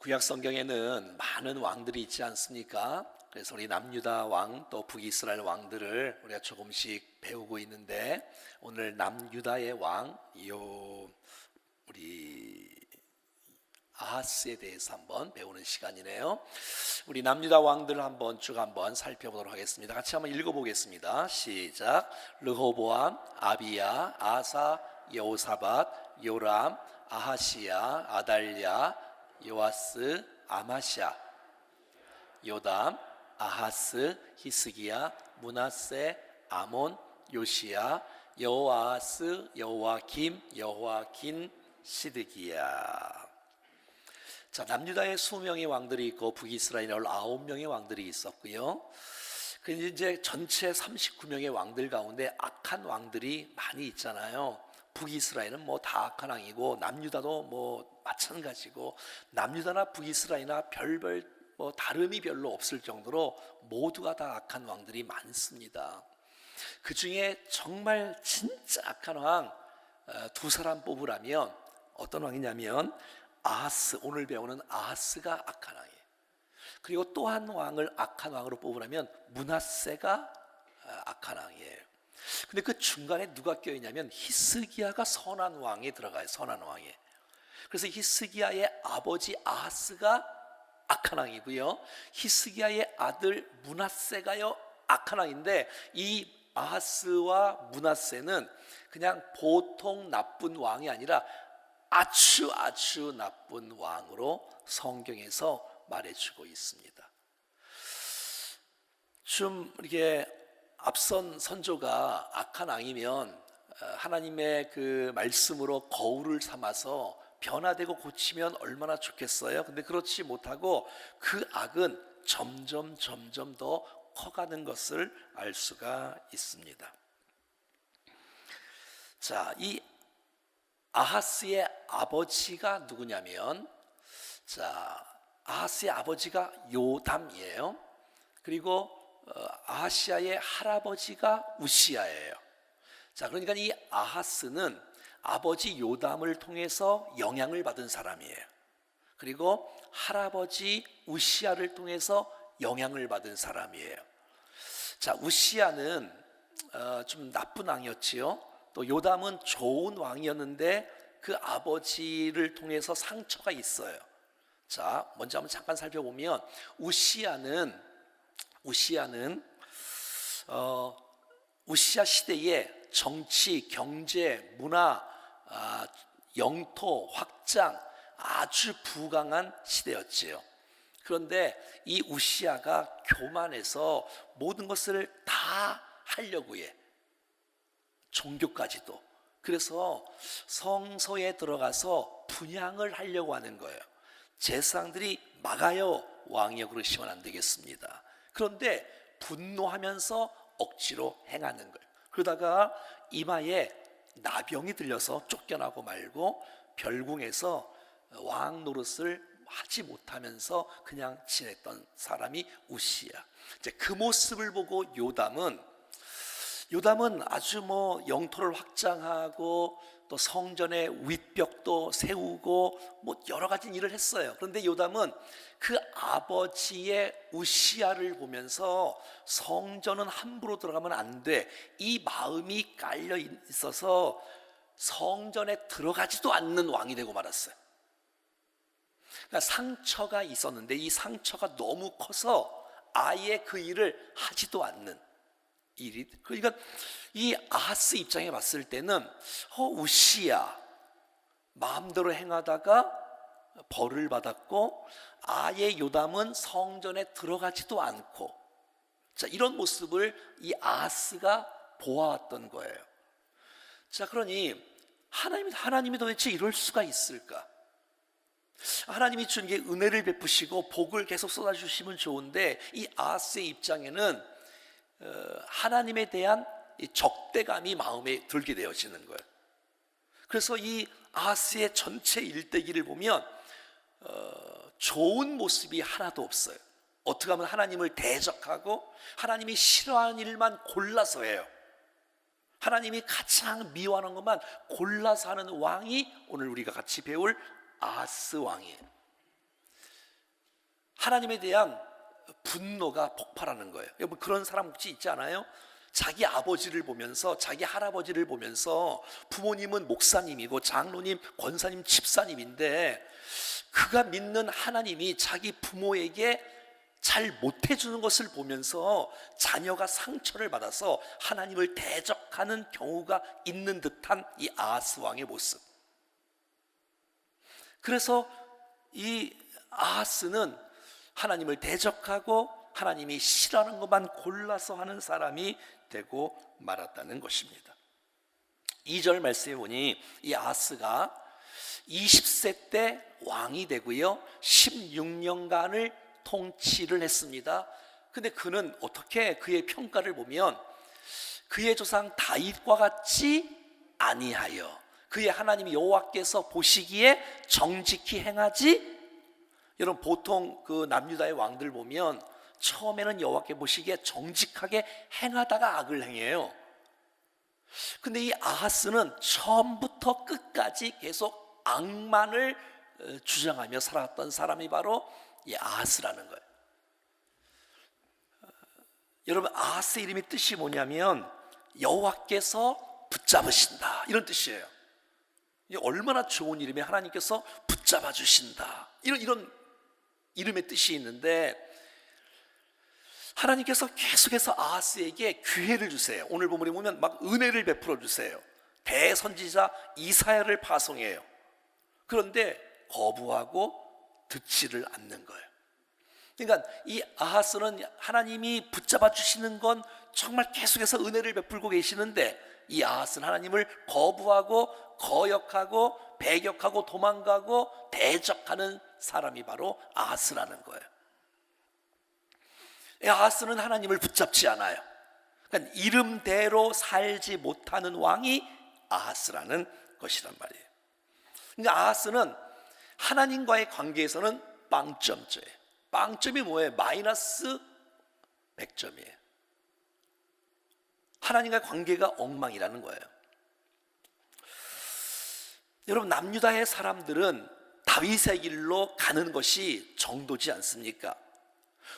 구약 성경에는 많은 왕들이 있지 않습니까? 그래서 우리 남유다 왕 또 북이스라엘 왕들을 우리가 조금씩 배우고 있는데, 오늘 남유다의 왕 우리 아하스에 대해서 한번 배우는 시간이네요. 우리 남유다 왕들을 한번 살펴보도록 하겠습니다. 같이 한번 읽어보겠습니다. 시작. 르호보암, 아비야, 아사, 여호사밧, 요람, 아하시야, 아달랴, 요아스, 아마샤, 요담, 아하스, 히스기야, 므낫세, 아몬, 요시야, 여호아스, 여호아김, 여호아긴, 시드기야. 자, 남유다에 20명의 왕들이 있고 북이스라엘에 9명의 왕들이 있었고요. 그 이제 전체 39명의 왕들 가운데 악한 왕들이 많이 있잖아요. 북이스라엘은 뭐 다 악한 왕이고 남유다도 뭐 마찬가지고, 남유다나 북이스라엘이나 별별 뭐 다름이 별로 없을 정도로 모두가 다 악한 왕들이 많습니다. 그 중에 정말 진짜 악한 왕 두 사람 뽑으라면 어떤 왕이냐면 아하스, 오늘 배우는 아하스가 악한 왕이에요. 그리고 또 한 왕을 악한 왕으로 뽑으라면 므낫세가 악한 왕이에요. 근데 그 중간에 누가 껴있냐면 히스기야가 선한 왕에 들어가요. 선한 왕에. 그래서 히스기야의 아버지 아하스가 악한 왕이고요, 히스기야의 아들 므낫세가요 악한 왕인데, 이 아하스와 므낫세는 그냥 보통 나쁜 왕이 아니라 아주 나쁜 왕으로 성경에서 말해주고 있습니다. 좀 이렇게 앞선 선조가 악한 왕이면 하나님의 그 말씀으로 거울을 삼아서 변화되고 고치면 얼마나 좋겠어요. 근데 그렇지 못하고 그 악은 점점 더 커가는 것을 알 수가 있습니다. 자, 이 아하스의 아버지가 누구냐면, 자, 아하스의 아버지가 요담이에요. 그리고 아하시아의 할아버지가 우시야예요. 자, 그러니까 이 아하스는 아버지 요담을 통해서 영향을 받은 사람이에요. 그리고 할아버지 우시야를 통해서 영향을 받은 사람이에요. 자, 우시야는 좀 나쁜 왕이었지요. 또 요담은 좋은 왕이었는데 그 아버지를 통해서 상처가 있어요. 자, 먼저 한번 잠깐 살펴보면 우시야 시대에 정치, 경제, 문화, 영토 확장 아주 부강한 시대였지요. 그런데 이 우시야가 교만해서 모든 것을 다 하려고 해. 종교까지도. 그래서 성소에 들어가서 분향을 하려고 하는 거예요. 제사장들이 막아요. 왕이여 그러시면 안 되겠습니다. 그런데 분노하면서 억지로 행하는 거예요. 그러다가 이마에 나병이 들려서 쫓겨나고 말고 별궁에서 왕 노릇을 하지 못하면서 그냥 지냈던 사람이 우시야. 이제 그 모습을 보고 요담은 아주 뭐 영토를 확장하고 또 성전의 윗벽도 세우고 뭐 여러 가지 일을 했어요. 그런데 요담은 그 아버지의 우시야를 보면서 성전은 함부로 들어가면 안 돼, 이 마음이 깔려 있어서 성전에 들어가지도 않는 왕이 되고 말았어요. 그러니까 상처가 있었는데 이 상처가 너무 커서 아예 그 일을 하지도 않는 일이. 그러니까 이 아하스 입장에 봤을 때는 우시야 마음대로 행하다가 벌을 받았고, 아예 요담은 성전에 들어가지도 않고, 자, 이런 모습을 이 아하스가 보아왔던 거예요. 자, 그러니 하나님이 도대체 이럴 수가 있을까? 하나님이 준 게 은혜를 베푸시고 복을 계속 쏟아주시면 좋은데, 이 아하스의 입장에는 하나님에 대한 이 적대감이 마음에 들게 되어지는 거예요. 그래서 이 아하스의 전체 일대기를 보면 좋은 모습이 하나도 없어요. 어떻게 하면 하나님을 대적하고 하나님이 싫어하는 일만 골라서 해요. 하나님이 가장 미워하는 것만 골라서 하는 왕이 오늘 우리가 같이 배울 아하스 왕이에요. 하나님에 대한 분노가 폭발하는 거예요. 여러분 그런 사람 혹시 있지 않아요? 자기 아버지를 보면서, 자기 할아버지를 보면서, 부모님은 목사님이고 장로님, 권사님, 집사님인데 그가 믿는 하나님이 자기 부모에게 잘 못해주는 것을 보면서 자녀가 상처를 받아서 하나님을 대적하는 경우가 있는 듯한 이 아하스 왕의 모습. 그래서 이 아하스는 하나님을 대적하고 하나님이 싫어하는 것만 골라서 하는 사람이 되고 말았다는 것입니다. 2절 말씀에 보니 이 아하스가 20세 때 왕이 되고요 16년간을 통치를 했습니다. 근데 그는 어떻게, 그의 평가를 보면 그의 조상 다윗과 같이 아니하여, 그의 하나님 여호와께서 보시기에 정직히 행하지. 여러분 보통 그 남유다의 왕들 보면 처음에는 여호와께 보시기에 정직하게 행하다가 악을 행해요. 근데 이 아하스는 처음부터 끝까지 계속 악만을 주장하며 살았던 사람이 바로 이 아하스라는 거예요. 여러분 아하스 이름의 뜻이 뭐냐면 여호와께서 붙잡으신다, 이런 뜻이에요. 얼마나 좋은 이름이 하나님께서 붙잡아 주신다, 이런 이름의 뜻이 있는데 하나님께서 계속해서 아하스에게 기회를 주세요. 오늘 본문에 보면 막 은혜를 베풀어 주세요. 대선지자 이사야를 파송해요. 그런데 거부하고 듣지를 않는 거예요. 그러니까 이 아하스는 하나님이 붙잡아 주시는 건 정말 계속해서 은혜를 베풀고 계시는데 이 아하스는 하나님을 거부하고 거역하고 배격하고 도망가고 대적하는 사람이 바로 아하스라는 거예요. 아하스는 하나님을 붙잡지 않아요. 그러니까 이름대로 살지 못하는 왕이 아하스라는 것이란 말이에요. 그러니까 아하스는 하나님과의 관계에서는 빵점죄예요. 빵점이 뭐예요? 마이너스 100점이에요. 하나님과의 관계가 엉망이라는 거예요. 여러분 남유다의 사람들은 다윗의 길로 가는 것이 정도지 않습니까?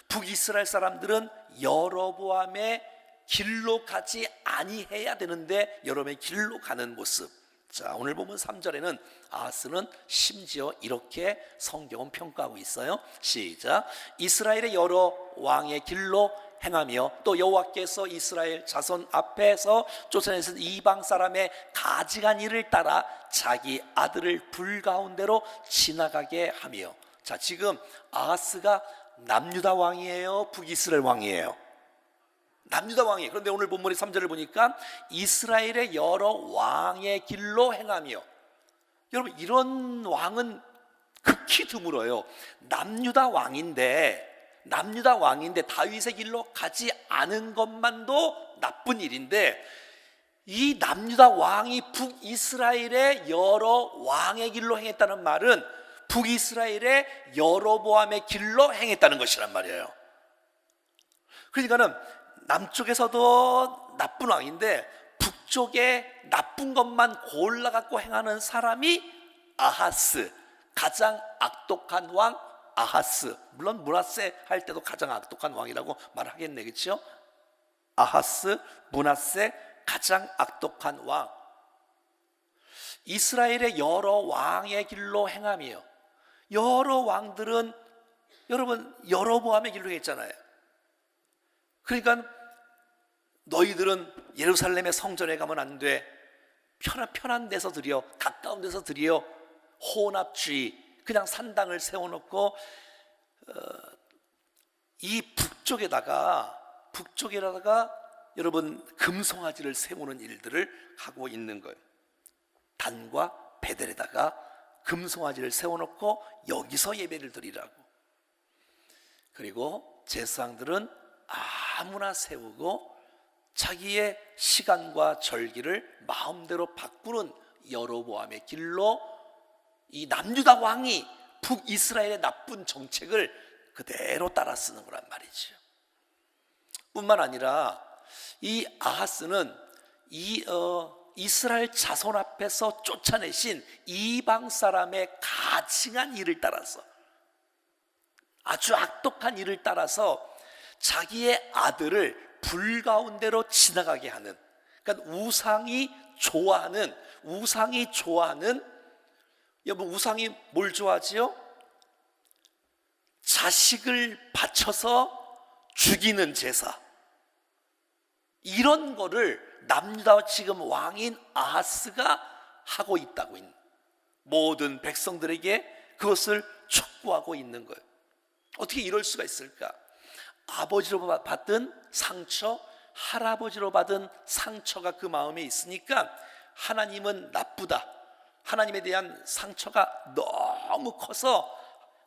북이스라엘 사람들은 여로보암의 길로 가지 아니해야 되는데 여로보암의 길로 가는 모습. 자, 오늘 보면 3절에는 아하스는 심지어 이렇게 성경은 평가하고 있어요. 시작. 이스라엘의 여러 왕의 길로 행하며 또 여호와께서 이스라엘 자손 앞에서 쫓아내신 이방 사람의 가증한 일을 따라 자기 아들을 불 가운데로 지나가게 하며. 자, 지금 아하스가 남유다 왕이에요, 북이스라엘 왕이에요? 남유다 왕이에요. 그런데 오늘 본문의 3절을 보니까 이스라엘의 여러 왕의 길로 행하며. 여러분 이런 왕은 극히 드물어요. 남유다 왕인데 다윗의 길로 가지 않은 것만도 나쁜 일인데 이 남유다 왕이 북이스라엘의 여러 왕의 길로 행했다는 말은 북이스라엘의 여로보암의 길로 행했다는 것이란 말이에요. 그러니까는 남쪽에서도 나쁜 왕인데 북쪽에 나쁜 것만 골라갖고 행하는 사람이 아하스, 가장 악독한 왕 아하스. 물론 므낫세 할 때도 가장 악독한 왕이라고 말하겠네, 그렇죠? 아하스, 므낫세, 가장 악독한 왕. 이스라엘의 여러 왕의 길로 행하며, 여러 왕들은 여러분 여로보암의 길로 했잖아요. 그러니까 너희들은 예루살렘의 성전에 가면 안 돼. 편한 데서 드려, 가까운 데서 드려. 혼합주의, 그냥 산당을 세워놓고 이 북쪽에다가 여러분 금송아지를 세우는 일들을 하고 있는 거예요. 단과 베델에다가 금송아지를 세워놓고 여기서 예배를 드리라고. 그리고 제사장들은 아무나 세우고 자기의 시간과 절기를 마음대로 바꾸는 여로보암의 길로 이 남유다 왕이 북이스라엘의 나쁜 정책을 그대로 따라 쓰는 거란 말이죠. 뿐만 아니라 이 아하스는 이스라엘 자손 앞에서 쫓아내신 이방 사람의 가증한 일을 따라서 아주 악독한 일을 따라서 자기의 아들을 불 가운데로 지나가게 하는, 그러니까 우상이 좋아하는, 여러분 우상이 뭘 좋아하지요? 자식을 바쳐서 죽이는 제사, 이런 거를 남유다 지금 왕인 아하스가 하고 있다고, 모든 백성들에게 그것을 촉구하고 있는 거예요. 어떻게 이럴 수가 있을까? 아버지로 받은 상처, 할아버지로 받은 상처가 그 마음에 있으니까 하나님은 나쁘다, 하나님에 대한 상처가 너무 커서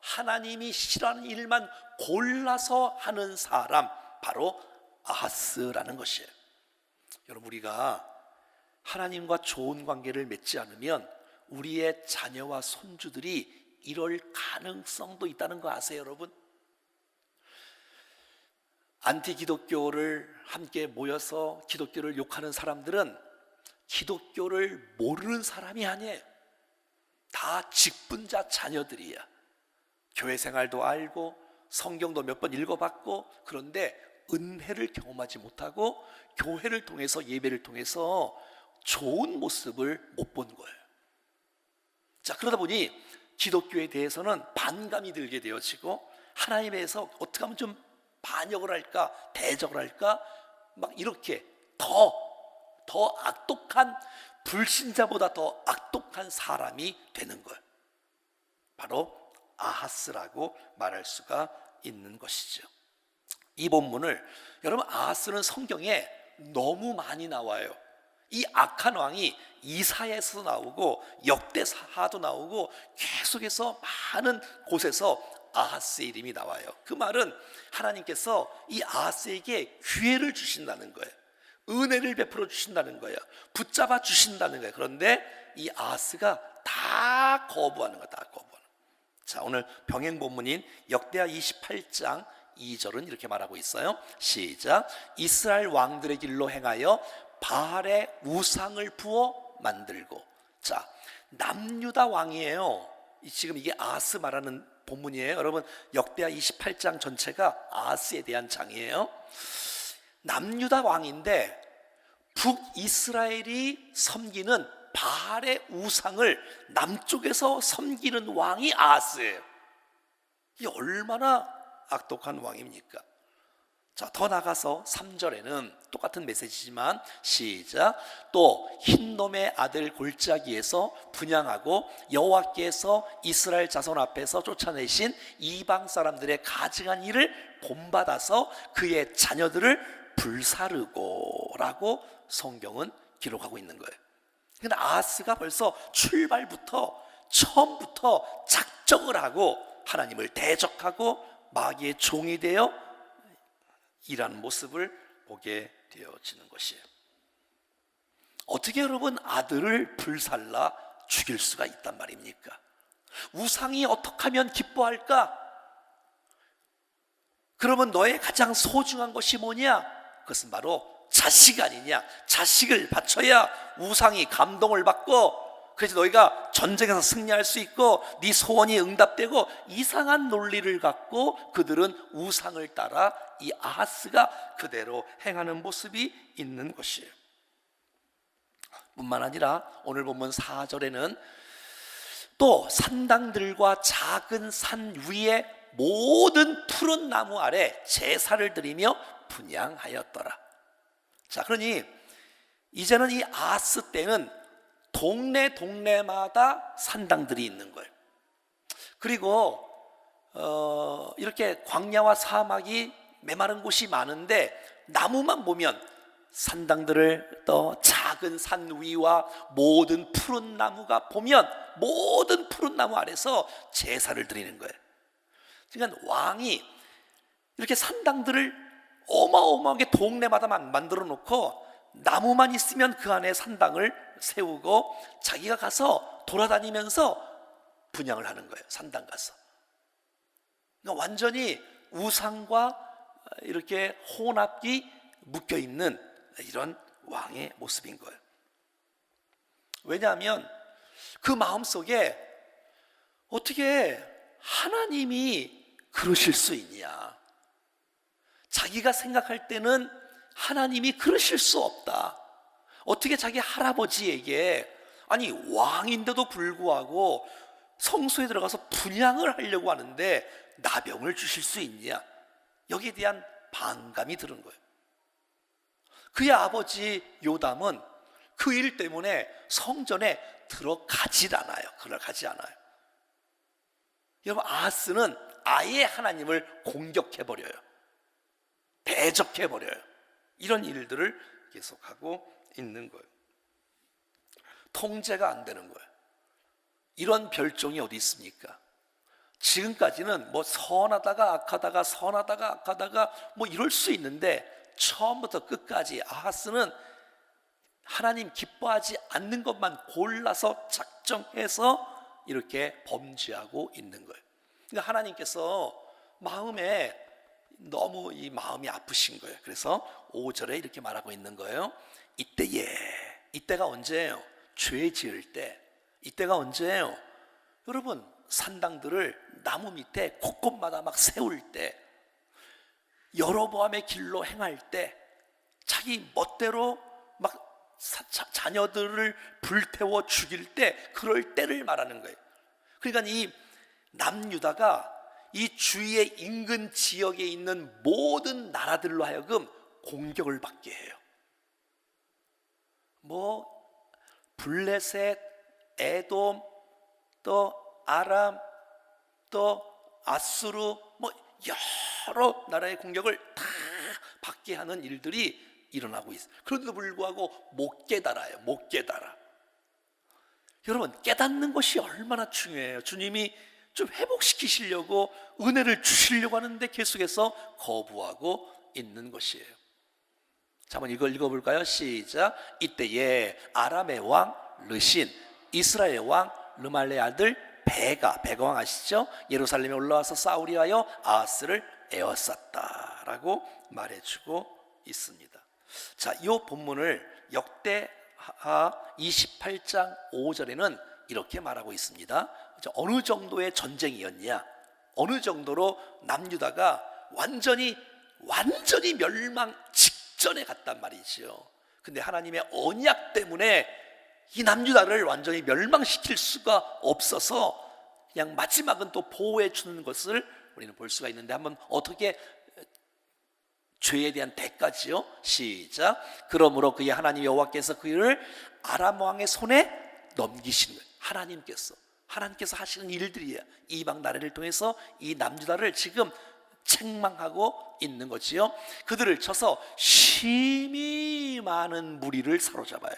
하나님이 싫어하는 일만 골라서 하는 사람, 바로 아하스라는 것이에요. 여러분, 우리가 하나님과 좋은 관계를 맺지 않으면 우리의 자녀와 손주들이 이럴 가능성도 있다는 거 아세요, 여러분? 안티 기독교를 함께 모여서 기독교를 욕하는 사람들은 기독교를 모르는 사람이 아니에요. 다 직분자 자녀들이야. 교회 생활도 알고 성경도 몇 번 읽어봤고, 그런데 은혜를 경험하지 못하고 교회를 통해서, 예배를 통해서 좋은 모습을 못 본 거예요. 자, 그러다 보니 기독교에 대해서는 반감이 들게 되어지고, 하나님에 대해서 어떻게 하면 좀 반역을 할까, 대적을 할까, 막 이렇게 더 악독한, 불신자보다 더 악독한 사람이 되는 거예요. 바로 아하스라고 말할 수가 있는 것이죠. 이 본문을, 여러분, 아하스는 성경에 너무 많이 나와요. 이 악한 왕이 이사야에서 나오고 역대사도 나오고 계속해서 많은 곳에서 아하스의 이름이 나와요. 그 말은 하나님께서 이 아하스에게 기회를 주신다는 거예요. 은혜를 베풀어 주신다는 거예요. 붙잡아 주신다는 거예요. 그런데 이 아하스가 다 거부하는 거예요. 다 거부하는 거예요. 자, 오늘 병행 본문인 역대하 28장 2절은 이렇게 말하고 있어요. 시작. 이스라엘 왕들의 길로 행하여 바알의 우상을 부어 만들고. 자, 남유다 왕이에요. 지금 이게 아하스 말하는 본문이에요. 여러분, 역대하 28장 전체가 아하스에 대한 장이에요. 남유다 왕인데 북이스라엘이 섬기는 바알의 우상을 남쪽에서 섬기는 왕이 아하스예요. 이게 얼마나 악독한 왕입니까? 자, 더 나가서 3절에는 똑같은 메시지지만 시작. 또 흰놈의 아들 골짜기에서 분향하고 여호와께서 이스라엘 자손 앞에서 쫓아내신 이방 사람들의 가증한 일을 본받아서 그의 자녀들을 불사르고 라고 성경은 기록하고 있는 거예요. 근데 아하스가 벌써 처음부터 작정을 하고 하나님을 대적하고 마귀의 종이 되어 일하는 모습을 보게 되어지는 것이에요. 어떻게 여러분 아들을 불살라 죽일 수가 있단 말입니까? 우상이 어떻게 하면 기뻐할까? 그러면 너의 가장 소중한 것이 뭐냐? 그것은 바로 자식 아니냐? 자식을 바쳐야 우상이 감동을 받고, 그래서 너희가 전쟁에서 승리할 수 있고 네 소원이 응답되고, 이상한 논리를 갖고 그들은 우상을 따라 이 아하스가 그대로 행하는 모습이 있는 것이에요. 뿐만 아니라 오늘 본문 4절에는 또 산당들과 작은 산 위에 모든 푸른 나무 아래 제사를 드리며 분향하였더라. 자, 그러니 이제는 이 아하스 때는 동네마다 산당들이 있는 거예요. 그리고 이렇게 광야와 사막이 메마른 곳이 많은데 나무만 보면 산당들을, 또 작은 산 위와 모든 푸른 나무가 보면 모든 푸른 나무 아래서 제사를 드리는 거예요. 그러니까 왕이 이렇게 산당들을 어마어마하게 동네마다 만들어 놓고 나무만 있으면 그 안에 산당을 세우고 자기가 가서 돌아다니면서 분향을 하는 거예요. 산당 가서. 그러니까 완전히 우상과 이렇게 혼합이 묶여 있는 이런 왕의 모습인 거예요. 왜냐하면 그 마음속에 어떻게 하나님이 그러실 수 있냐? 자기가 생각할 때는 하나님이 그러실 수 없다. 어떻게 자기 할아버지에게, 아니 왕인데도 불구하고 성소에 들어가서 분향을 하려고 하는데 나병을 주실 수 있냐? 여기에 대한 반감이 드는 거예요. 그의 아버지 요담은 그 일 때문에 성전에 들어가질 않아요. 들어가지 않아요. 여러분, 아하스는 아예 하나님을 공격해버려요. 대적해버려요. 이런 일들을 계속하고 있는 거예요. 통제가 안 되는 거예요. 이런 별종이 어디 있습니까? 지금까지는 뭐 선하다가 악하다가 선하다가 악하다가 뭐 이럴 수 있는데, 처음부터 끝까지 아하스는 하나님 기뻐하지 않는 것만 골라서 작정해서 이렇게 범죄하고 있는 거예요. 그러니까 하나님께서 마음에 너무 이 마음이 아프신 거예요. 그래서 5절에 이렇게 말하고 있는 거예요. 이때가 언제예요? 죄 지을 때. 이때가 언제예요? 여러분, 산당들을 나무 밑에 곳곳마다 막 세울 때, 여로보암의 길로 행할 때, 자기 멋대로 막 자녀들을 불태워 죽일 때, 그럴 때를 말하는 거예요. 그러니까 이 남유다가 이 주위의 인근 지역에 있는 모든 나라들로 하여금 공격을 받게 해요. 뭐 블레셋, 에돔, 또 아람, 또 아수르, 뭐 여러 나라의 공격을 다 받게 하는 일들이 일어나고 있어요. 그런데도 불구하고 못 깨달아요. 못 깨달아. 여러분, 깨닫는 것이 얼마나 중요해요. 주님이 좀 회복시키시려고 은혜를 주시려고 하는데 계속해서 거부하고 있는 것이에요. 자, 한번 이걸 읽어볼까요? 시작. 이때에 아람의 왕 르신, 이스라엘 왕 르말레의 아들 베가 왕 아시죠? 예루살렘에 올라와서 싸우려 하여 아하스를 에워쌌다라고 말해주고 있습니다. 자, 이 본문을 역대하 28장 5절에는 이렇게 말하고 있습니다. 어느 정도의 전쟁이었냐? 어느 정도로 남유다가 완전히 멸망 직전에 갔단 말이죠. 근데 하나님의 언약 때문에 이 남유다를 완전히 멸망시킬 수가 없어서 그냥 마지막은 또 보호해 주는 것을 우리는 볼 수가 있는데, 한번 어떻게 죄에 대한 대가지요? 시작. 그러므로 그의 하나님 여호와께서 그를 아람 왕의 손에 넘기시는 거예요. 하나님께서 하시는 일들이에요. 이방 나라를 통해서 이 남유다를 지금 책망하고 있는 거지요. 그들을 쳐서 심히 많은 무리를 사로잡아요.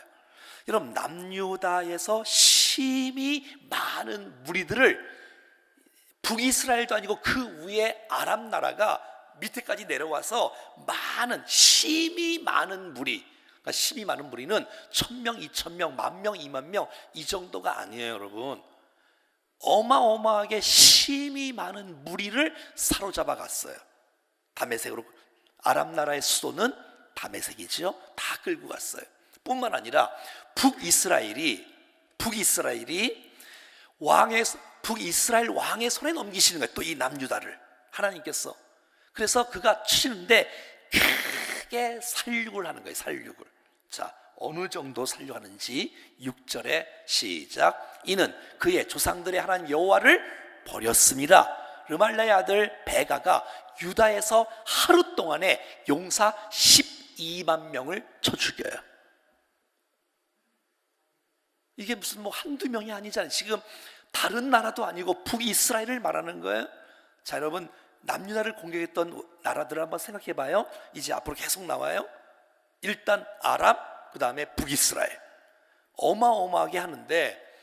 여러분, 남유다에서 심히 많은 무리들을, 북이스라엘도 아니고 그 위에 아람 나라가 밑에까지 내려와서 심히 많은 무리, 그러니까 심히 많은 무리는 1000명, 2000명, 10,000명, 20,000명 이 정도가 아니에요, 여러분. 어마어마하게 심히 많은 무리를 사로잡아 갔어요. 다메섹으로. 아람 나라의 수도는 다메섹이죠. 다 끌고 갔어요. 뿐만 아니라 북이스라엘 왕의 손에 넘기시는 거예요. 또 이 남유다를 하나님께서. 그래서 그가 치는데 크게 살육을 하는 거예요. 살육을. 자, 어느 정도 살육하는지 6절에 시작. 이는 그의 조상들의 하나님 여호와를 버렸습니다. 르말라의 아들 베가가 유다에서 하루 동안에 용사 12만 명을 쳐 죽여요. 이게 무슨 뭐 한두 명이 아니잖아요. 지금 다른 나라도 아니고 북이스라엘을 말하는 거예요. 자, 여러분, 남유다를 공격했던 나라들을 한번 생각해 봐요. 이제 앞으로 계속 나와요. 일단 아람, 그 다음에 북이스라엘. 어마어마하게 하는데,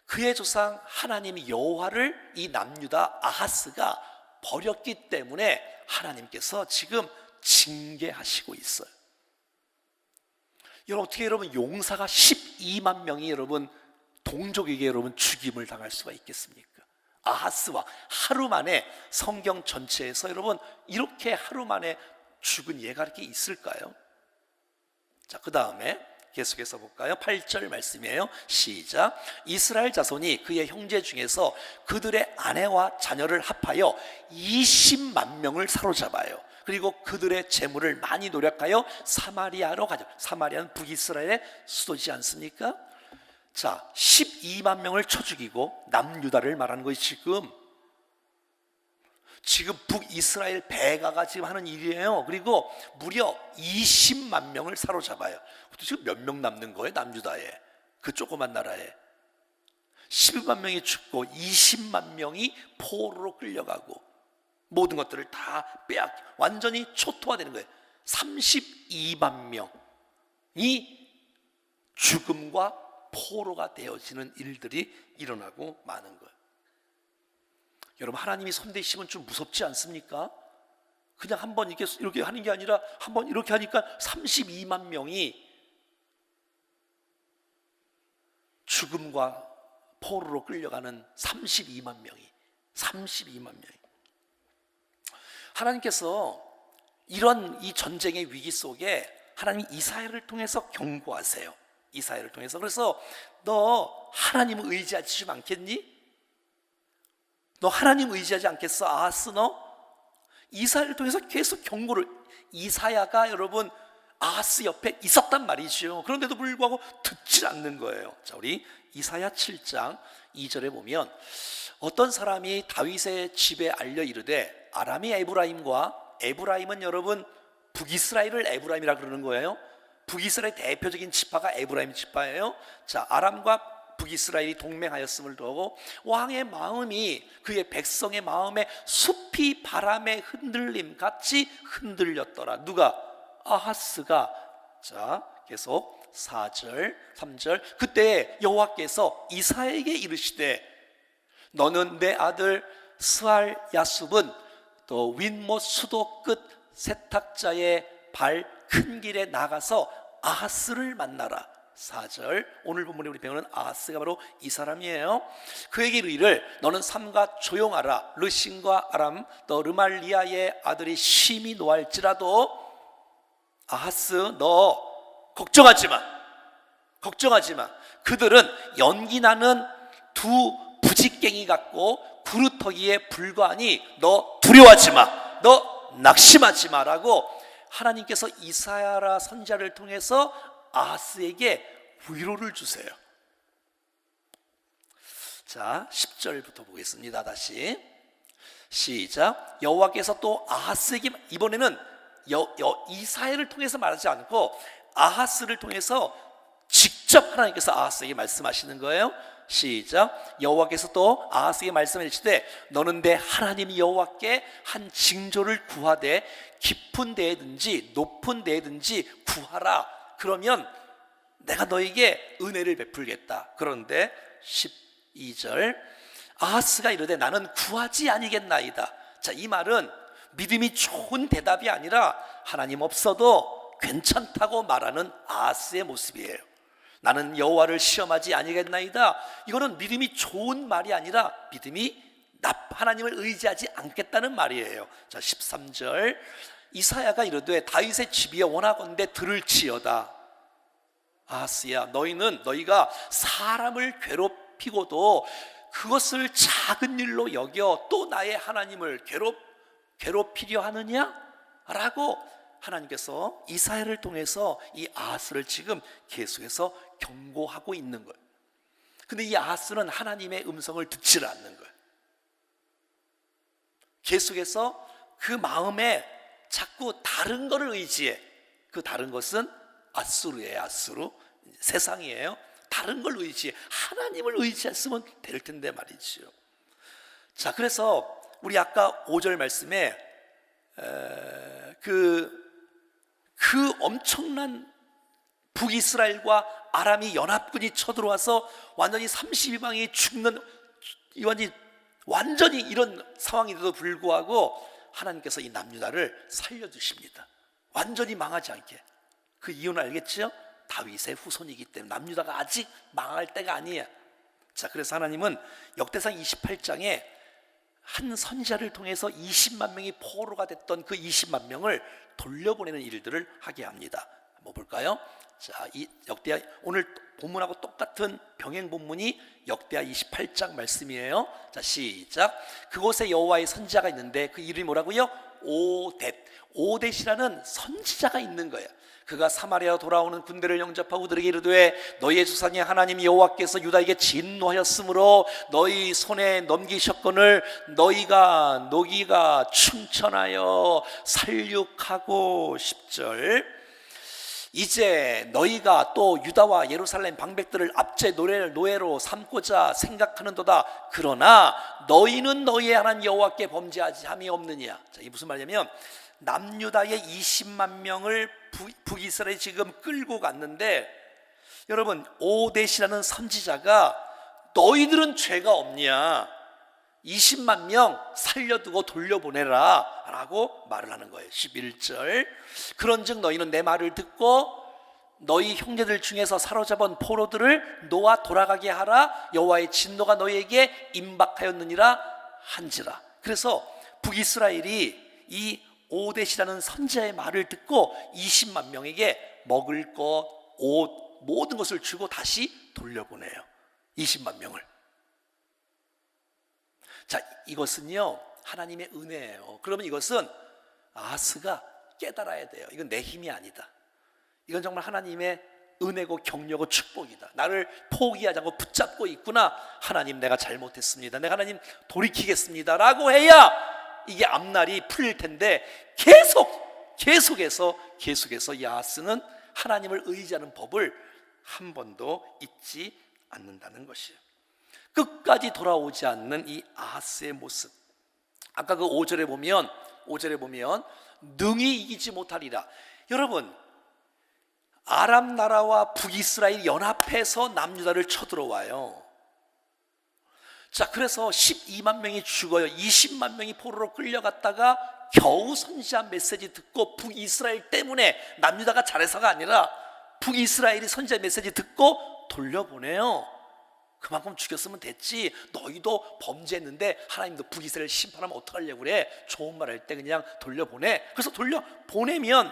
그의 조상 하나님 여호와를 이 남유다 아하스가 버렸기 때문에 하나님께서 지금 징계하시고 있어요. 여러분, 어떻게 여러분 용사가 12만 명이 여러분 동족에게 여러분 죽임을 당할 수가 있겠습니까? 아하스와 하루 만에, 성경 전체에서 여러분 이렇게 하루 만에 죽은 예가 이렇게 있을까요? 자, 그 다음에 계속해서 볼까요? 8절 말씀이에요. 시작. 이스라엘 자손이 그의 형제 중에서 그들의 아내와 자녀를 합하여 20만 명을 사로잡아요. 그리고 그들의 재물을 많이 노력하여 사마리아로 가죠. 사마리아는 북이스라엘의 수도지 않습니까? 자, 12만 명을 쳐 죽이고 남유다를 말하는 것이 지금 북이스라엘 배가가 지금 하는 일이에요. 그리고 무려 20만 명을 사로잡아요. 지금 몇 명 남는 거예요? 남유다에, 그 조그만 나라에 12만 명이 죽고 20만 명이 포로로 끌려가고 모든 것들을 다 완전히 초토화되는 거예요. 32만 명이 죽음과 포로가 되어지는 일들이 일어나고 마는 거예요. 여러분, 하나님이 손대시면 좀 무섭지 않습니까? 그냥 한번 이렇게 하는 게 아니라 한번 이렇게 하니까 32만 명이 죽음과 포로로 끌려가는 32만 명이 하나님께서 이런 이 전쟁의 위기 속에 하나님이 이사야를 통해서 경고하세요. 이사야를 통해서. 그래서 너 하나님을 의지하지 않겠니? 너 하나님 의지하지 않겠어? 아하스 너? 이사야를 통해서 계속 경고를. 이사야가 여러분 아하스 옆에 있었단 말이죠. 그런데도 불구하고 듣지 않는 거예요. 자, 우리 이사야 7장 2절에 보면 어떤 사람이 다윗의 집에 알려 이르되 아람이 에브라임과, 에브라임은 여러분 북이스라엘을 에브라임이라 그러는 거예요. 북이스라엘 대표적인 지파가 에브라임 지파예요. 자, 아람과 북이스라엘이 동맹하였음을 두고 왕의 마음이 그의 백성의 마음에 숲이 바람의 흔들림 같이 흔들렸더라. 누가? 아하스가. 자, 계속 4절 3절. 그때 여호와께서 이사야에게 이르시되 너는 내 아들 스알 야숲은 또 윗못 수도 끝 세탁자의 발 큰 길에 나가서 아하스를 만나라. 4절. 오늘 본문에 우리 배우는 아하스가 바로 이 사람이에요. 그에게 이르기를 너는 삼가 조용하라. 르신과 아람 또 르말리아의 아들이 심히 노할지라도 아하스 너 걱정하지 마. 그들은 연기 나는 두 부직갱이 같고 구루터기에 불과하니 너 두려워하지 마. 너 낙심하지 마라고 하나님께서 이사야라 선지자를 통해서 아하스에게 위로를 주세요. 자, 10절부터 보겠습니다. 다시 시작. 여호와께서 또 아하스에게, 이번에는 이사야를 통해서 말하지 않고 아하스를 통해서 직접 하나님께서 아하스에게 말씀하시는 거예요. 시작. 여호와께서 또 아하스에게 말씀하시되 너는 내 하나님 여호와께 한 징조를 구하되 깊은 데에든지 높은 데에든지 구하라. 그러면 내가 너에게 은혜를 베풀겠다. 그런데 12절. 아하스가 이르되 나는 구하지 아니겠나이다. 자, 이 말은 믿음이 좋은 대답이 아니라 하나님 없어도 괜찮다고 말하는 아하스의 모습이에요. 나는 여호와를 시험하지 아니겠나이다. 이거는 믿음이 좋은 말이 아니라 믿음이 하나님을 의지하지 않겠다는 말이에요. 자, 13절. 이사야가 이르되 다윗의 집이여 원하건대 들을지어다. 아하스야, 너희가 사람을 괴롭히고도 그것을 작은 일로 여겨 또 나의 하나님을 괴롭히려 하느냐? 라고 하나님께서 이사야를 통해서 이 아하스를 지금 계속해서 경고하고 있는 거예요. 근데 이 아하스는 하나님의 음성을 듣지를 않는 거예요. 계속해서 그 마음에 자꾸 다른 것을 의지해. 그 다른 것은 아수르예요. 아수르, 세상이에요. 다른 걸 의지해. 하나님을 의지했으면 될 텐데 말이죠. 자, 그래서 우리 아까 5절 말씀에 그 엄청난 북이스라엘과 아람이 연합군이 쳐들어와서 완전히 32방이 죽는 완전히 이런 상황인데도 불구하고 하나님께서 이 남유다를 살려주십니다. 완전히 망하지 않게. 그 이유는 알겠죠? 다윗의 후손이기 때문에 남유다가 아직 망할 때가 아니에요. 자, 그래서 하나님은 역대상 28장에 한 선지자를 통해서 20만 명이 포로가 됐던 그 20만 명을 돌려보내는 일들을 하게 합니다. 한번 볼까요? 자, 이 역대하 오늘 본문하고 똑같은 병행 본문이 역대하 28장 말씀이에요. 자, 시작. 그곳에 여호와의 선지자가 있는데 그 이름이 뭐라고요? 오뎃. 오뎃이라는 선지자가 있는 거예요. 그가 사마리아 돌아오는 군대를 영접하고 그들에게 이르되 너희의 조상의 하나님 여호와께서 유다에게 진노하였으므로 너희 손에 넘기셨거늘 너희가 노기가 충천하여 살육하고 10절 이제 너희가 또 유다와 예루살렘 방백들을 압제 노예로 삼고자 생각하는도다. 그러나 너희는 너희의 하나님 여호와께 범죄하지 함이 없느냐. 자, 이게 무슨 말이냐면 남유다의 20만 명을 북이스라엘이 지금 끌고 갔는데, 여러분 오뎃이라는 선지자가 너희들은 죄가 없냐, 20만 명 살려두고 돌려보내라 라고 말을 하는 거예요. 11절 그런즉 너희는 내 말을 듣고 너희 형제들 중에서 사로잡은 포로들을 놓아 돌아가게 하라. 여호와의 진노가 너희에게 임박하였느니라 한지라. 그래서 북이스라엘이 이 오뎃이라는 선지자의 말을 듣고 20만 명에게 먹을 것, 옷, 모든 것을 주고 다시 돌려보내요. 20만 명을. 자, 이것은요 하나님의 은혜예요. 그러면 이것은 아하스가 깨달아야 돼요. 이건 내 힘이 아니다. 이건 정말 하나님의 은혜고 격려고 축복이다. 나를 포기하지 않고 붙잡고 있구나. 하나님 내가 잘못했습니다. 내가 하나님 돌이키겠습니다 라고 해야 이게 앞날이 풀릴 텐데 계속해서 이 아하스는 하나님을 의지하는 법을 한 번도 잊지 않는다는 것이에요. 끝까지 돌아오지 않는 이 아하스의 모습. 아까 그 5절에 보면 능히 이기지 못하리라. 여러분 아람 나라와 북이스라엘이 연합해서 남유다를 쳐들어와요. 자, 그래서 12만 명이 죽어요. 20만 명이 포로로 끌려갔다가 겨우 선지자 메시지 듣고 북이스라엘 때문에 남유다가 잘해서가 아니라 북이스라엘이 선지자 메시지 듣고 돌려보내요. 그만큼 죽였으면 됐지. 너희도 범죄했는데 하나님도 북이스라엘 심판하면 어떡하려고 그래. 좋은 말 할 때 그냥 돌려보내. 그래서 돌려보내면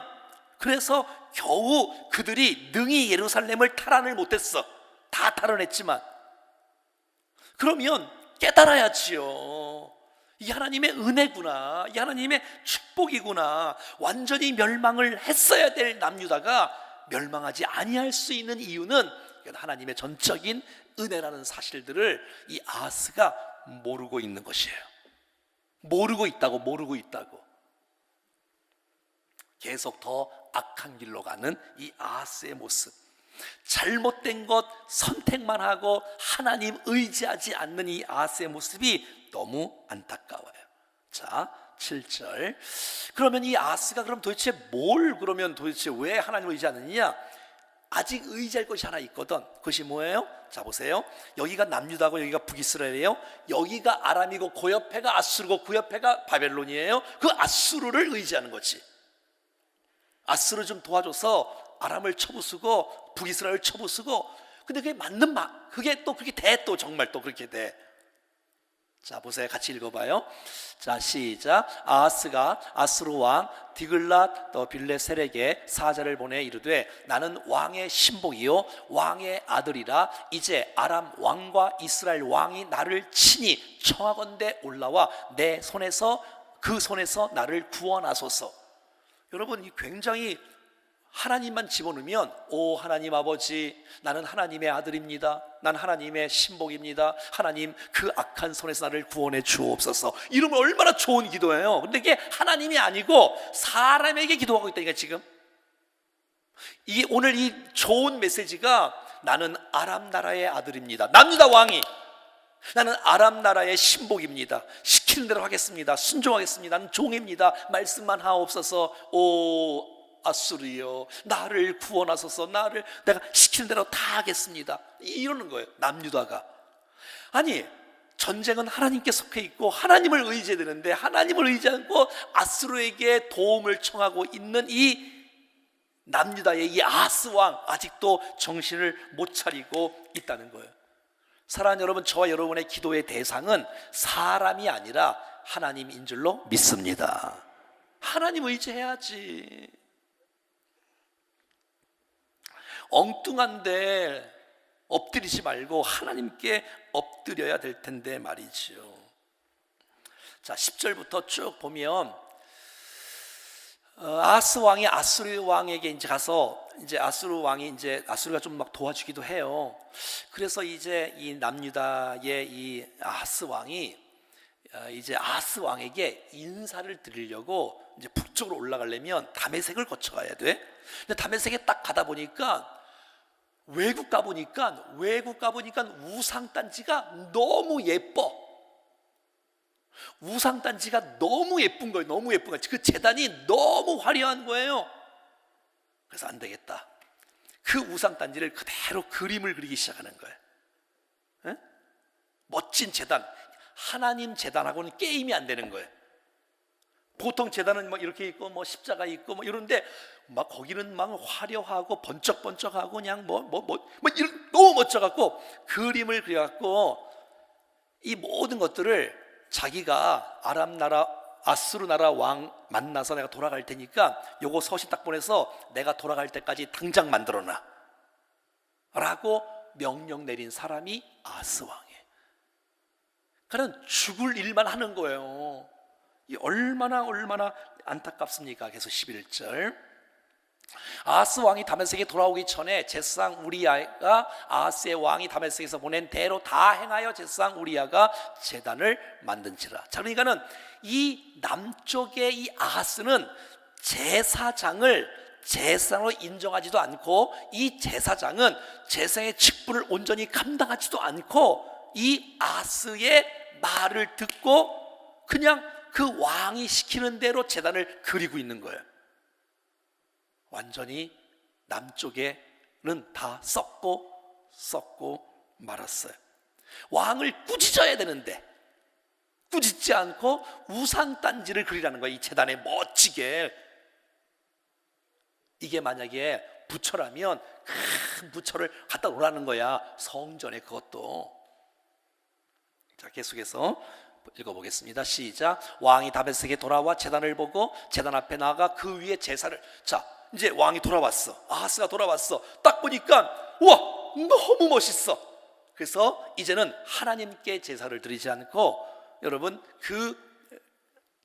그래서 겨우 그들이 능히 예루살렘을 탈환을 못했어. 다 탈환했지만. 그러면 깨달아야지요. 이게 하나님의 은혜구나. 이게 하나님의 축복이구나. 완전히 멸망을 했어야 될 남유다가 멸망하지 아니할 수 있는 이유는 하나님의 전적인 은혜라는 사실들을 이 아하스가 모르고 있는 것이에요. 모르고 있다고. 계속 더 악한 길로 가는 이 아하스의 모습. 잘못된 것 선택만 하고 하나님 의지하지 않는 이 아하스의 모습이 너무 안타까워요. 자, 7절. 그러면 이 아하스가 도대체 왜 하나님을 의지하느냐? 아직 의지할 것이 하나 있거든. 그것이 뭐예요? 자, 보세요. 여기가 남유다고 여기가 북이스라엘이에요. 여기가 아람이고 그 옆에가 아수르고 그 옆에가 바벨론이에요. 그 아수르를 의지하는 거지. 아수르 좀 도와줘서 아람을 쳐부수고 북이스라엘을 쳐부수고. 근데 그게 맞는 그게 또 그렇게 돼. 또 정말 또 그렇게 돼. 자, 보세요. 같이 읽어봐요. 자, 시작. 아하스가 아수르 왕 디글랏 빌레셀에게 사자를 보내 이르되 나는 왕의 신복이요 왕의 아들이라. 이제 아람 왕과 이스라엘 왕이 나를 친히 청하건대 올라와 내 손에서 그 손에서 나를 구원하소서. 여러분, 이 굉장히 하나님만 집어넣으면 오 하나님 아버지, 나는 하나님의 아들입니다. 난 하나님의 신복입니다. 하나님 그 악한 손에서 나를 구원해 주옵소서. 이러면 얼마나 좋은 기도예요. 근데 이게 하나님이 아니고 사람에게 기도하고 있다니까. 지금 이 오늘 이 좋은 메시지가 나는 아람 나라의 아들입니다. 남유다 왕이 나는 아람 나라의 신복입니다. 시키는 대로 하겠습니다. 순종하겠습니다. 나는 종입니다. 말씀만 하옵소서. 오 아수르여 나를 구원하소서. 내가 시키는 대로 다 하겠습니다. 이러는 거예요. 남유다가. 아니, 전쟁은 하나님께 속해 있고 하나님을 의지해야 되는데 하나님을 의지하지 않고 아수르에게 도움을 청하고 있는 이 남유다의 이 아하스 왕, 아직도 정신을 못 차리고 있다는 거예요. 사랑하는 여러분, 저와 여러분의 기도의 대상은 사람이 아니라 하나님인 줄로 믿습니다. 하나님 의지해야지. 엉뚱한데 엎드리지 말고 하나님께 엎드려야 될 텐데 말이죠. 자, 10절부터 쭉 보면 아하스 왕이 아수르 왕에게 이제 가서 이제 아수르 왕이 이제 아수르가 좀 막 도와주기도 해요. 그래서 이제 이 남유다의 이 아하스 왕이 이제 아하스 왕에게 인사를 드리려고 이제 북쪽으로 올라가려면 다메섹을 거쳐가야 돼. 근데 다메섹에 딱 가다 보니까 외국 가보니까 우상단지가 너무 예뻐. 우상단지가 너무 예쁜 거예요. 너무 예쁜 거예요. 그 제단이 너무 화려한 거예요. 그래서 안 되겠다. 그 우상단지를 그대로 그림을 그리기 시작하는 거예요. 에? 멋진 제단, 하나님 제단하고는 게임이 안 되는 거예요. 보통 제단은 뭐 이렇게 있고 뭐 십자가 있고 뭐 이런데 막 거기는 막 화려하고 번쩍번쩍하고 그냥 이런 너무 멋져갖고 그림을 그려갖고 이 모든 것들을 자기가 아람 나라 아수르 나라 왕 만나서 내가 돌아갈 테니까 요거 서신 딱 보내서 내가 돌아갈 때까지 당장 만들어놔 라고 명령 내린 사람이 아하스 왕이에요. 그는 죽을 일만 하는 거예요. 이 얼마나 안타깝습니까? 계속 11절 아하스 왕이 다메섹에 돌아오기 전에 제사장 우리야가 아하스의 왕이 다메섹에서 보낸 대로 다 행하여 제사장 우리야가 제단을 만든지라. 자, 그러니까는 이 남쪽의 이 아하스는 제사장을 제사장으로 인정하지도 않고 이 제사장은 제사장의 직분을 온전히 감당하지도 않고 이 아하스의 말을 듣고 그냥 그 왕이 시키는 대로 제단을 그리고 있는 거예요. 완전히 남쪽에는 다 썩고 말았어요. 왕을 꾸짖어야 되는데 꾸짖지 않고 우상단지를 그리라는 거예요. 이 제단에 멋지게. 이게 만약에 부처라면 큰 부처를 갖다 놓으라는 거야. 성전에 그것도. 자, 계속해서 읽어보겠습니다. 시작. 왕이 다메섹에 돌아와 제단을 보고 제단 앞에 나가 그 위에 제사를. 자, 이제 왕이 돌아왔어. 아하스가 돌아왔어. 딱 보니까 우와, 너무 멋있어. 그래서 이제는 하나님께 제사를 드리지 않고 여러분 그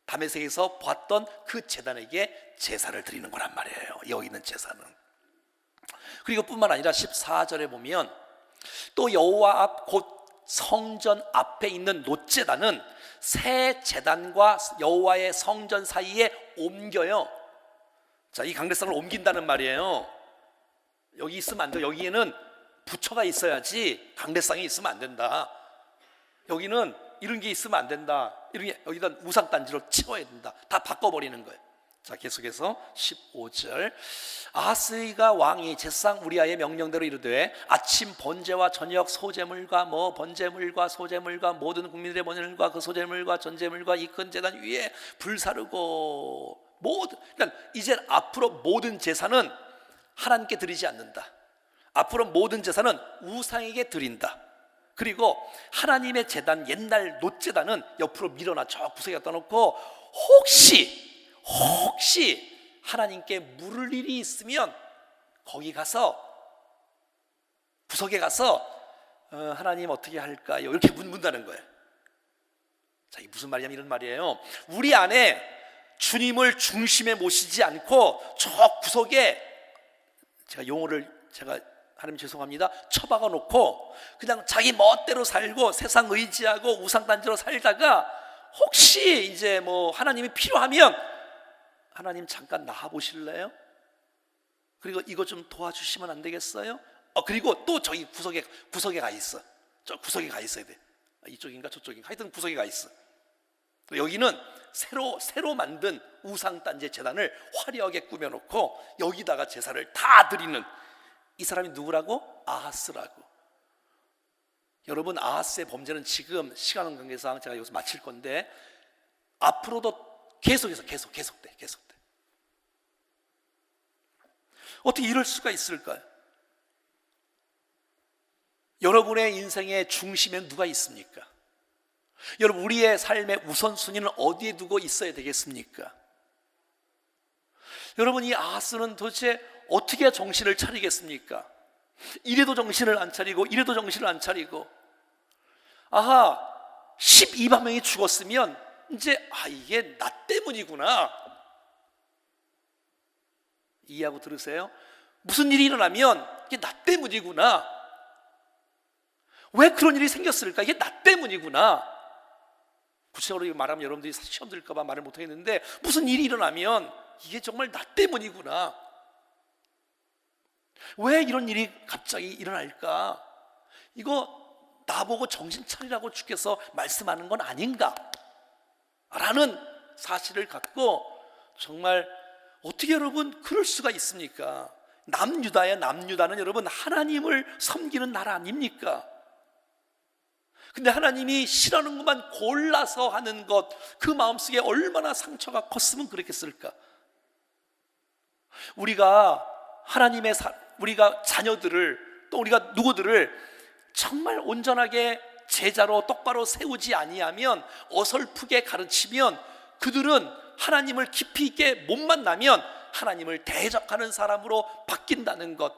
다메섹에서 봤던 그 제단에게 제사를 드리는 거란 말이에요. 여기 있는 제사는. 그리고 뿐만 아니라 14절에 보면 또 여호와 앞 곧 성전 앞에 있는 놋제단은 새 제단과 여호와의 성전 사이에 옮겨요. 자, 이 강대상을 옮긴다는 말이에요. 여기 있으면 안 돼. 여기에는 부처가 있어야지 강대상이 있으면 안 된다. 여기는 이런 게 있으면 안 된다. 이런 게 여기다 우상단지로 채워야 된다. 다 바꿔버리는 거예요. 자, 계속해서 15절 아하스가 왕이 제사장 우리야의 명령대로 이르되 아침 번제와 저녁 소제물과 번제물과 소제물과 모든 국민들의 번제물과 그 소제물과 전제물과 이 큰 제단 위에 불사르고 모든, 그러니까 이제 앞으로 모든 제사는 하나님께 드리지 않는다. 앞으로 모든 제사는 우상에게 드린다. 그리고 하나님의 제단, 옛날 놋제단은 옆으로 밀어놔 저 구석에 갖다 놓고 혹시 하나님께 물을 일이 있으면 거기 가서 구석에 가서 하나님 어떻게 할까요? 이렇게 묻는다는 거예요. 자, 이게 무슨 말이냐면 이런 말이에요. 우리 안에 주님을 중심에 모시지 않고 저 구석에 제가 용어를 하나님 죄송합니다. 처박아 놓고 그냥 자기 멋대로 살고 세상 의지하고 우상단지로 살다가 혹시 이제 하나님이 필요하면 하나님 잠깐 나와 보실래요? 그리고 이거 좀 도와주시면 안 되겠어요? 그리고 또 저기 구석에 가 있어. 저 구석에 가 있어야 돼. 이쪽인가 저쪽인가 하여튼 구석에 가 있어. 여기는 새로 만든 우상단지 제단을 화려하게 꾸며놓고 여기다가 제사를 다 드리는 이 사람이 누구라고? 아하스라고. 여러분, 아하스의 범죄는 지금 시간 관계상 제가 여기서 마칠 건데 앞으로도 계속돼. 어떻게 이럴 수가 있을까요? 여러분의 인생의 중심에 누가 있습니까? 여러분, 우리의 삶의 우선순위는 어디에 두고 있어야 되겠습니까? 여러분, 이 아하스는 도대체 어떻게 정신을 차리겠습니까? 이래도 정신을 안 차리고 이래도 정신을 안 차리고, 아하, 12만 명이 죽었으면 이제 이게 나 때문이구나, 이해하고 들으세요? 무슨 일이 일어나면 이게 나 때문이구나, 왜 그런 일이 생겼을까, 이게 나 때문이구나. 구체적으로 말하면 여러분들이 시험 들까 봐 말을 못 하겠는데, 무슨 일이 일어나면 이게 정말 나 때문이구나, 왜 이런 일이 갑자기 일어날까, 이거 나보고 정신 차리라고 주께서 말씀하는 건 아닌가 라는 사실을 갖고, 정말 어떻게 여러분 그럴 수가 있습니까? 남유다야, 남유다는 여러분 하나님을 섬기는 나라 아닙니까? 근데 하나님이 싫어하는 것만 골라서 하는 것, 그 마음속에 얼마나 상처가 컸으면 그랬겠을까? 우리가 하나님의 우리가 자녀들을, 또 우리가 누구들을 정말 온전하게 제자로 똑바로 세우지 아니하면, 어설프게 가르치면, 그들은 하나님을 깊이 있게 못 만나면 하나님을 대적하는 사람으로 바뀐다는 것.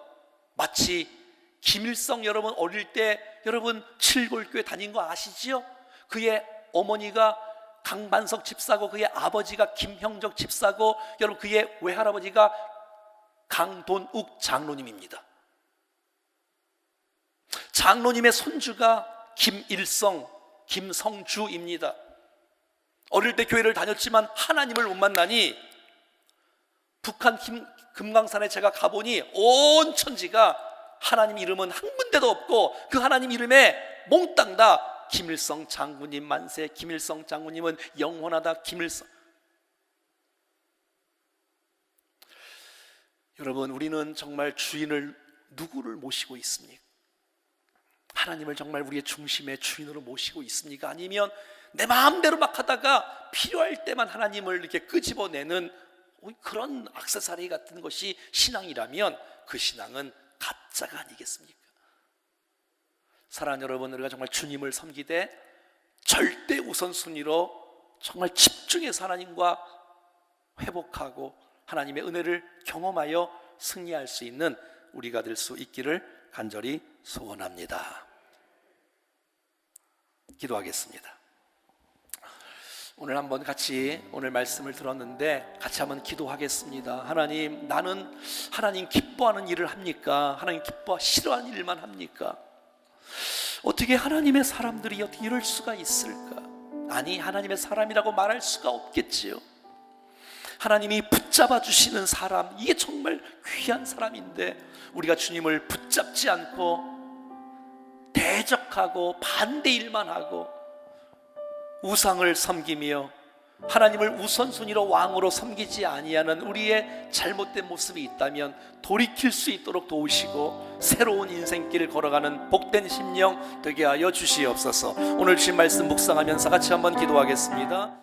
마치 김일성 여러분 어릴 때 여러분 칠골교회 다닌 거 아시지요? 그의 어머니가 강반석 집사고 그의 아버지가 김형적 집사고, 여러분 그의 외할아버지가 강돈욱 장로님입니다. 장로님의 손주가 김일성, 김성주입니다. 어릴 때 교회를 다녔지만 하나님을 못 만나니, 북한 금강산에 제가 가보니 온 천지가 하나님 이름은 한 군데도 없고, 그 하나님 이름에 몽땅 다 김일성 장군님 만세, 김일성 장군님은 영원하다, 김일성. 여러분, 우리는 정말 주인을 누구를 모시고 있습니까? 하나님을 정말 우리의 중심의 주인으로 모시고 있습니까? 아니면 내 마음대로 막 하다가 필요할 때만 하나님을 이렇게 끄집어내는 그런 액세서리 같은 것이 신앙이라면, 그 신앙은 가짜가 아니겠습니까? 사랑하는 여러분, 우리가 정말 주님을 섬기되 절대 우선순위로 정말 집중해서 하나님과 회복하고 하나님의 은혜를 경험하여 승리할 수 있는 우리가 될 수 있기를 간절히 소원합니다. 기도하겠습니다. 오늘 한번 같이 오늘 말씀을 들었는데 같이 한번 기도하겠습니다. 하나님, 나는 하나님 기뻐하는 일을 합니까? 하나님 싫어하는 일만 합니까? 어떻게 하나님의 사람들이 어떻게 이럴 수가 있을까? 아니, 하나님의 사람이라고 말할 수가 없겠지요. 하나님이 붙잡아 주시는 사람, 이게 정말 귀한 사람인데, 우리가 주님을 붙잡지 않고 대적하고 반대 일만 하고 우상을 섬기며 하나님을 우선순위로 왕으로 섬기지 아니하는 우리의 잘못된 모습이 있다면 돌이킬 수 있도록 도우시고 새로운 인생길을 걸어가는 복된 심령 되게 하여 주시옵소서. 오늘 주신 말씀 묵상하면서 같이 한번 기도하겠습니다.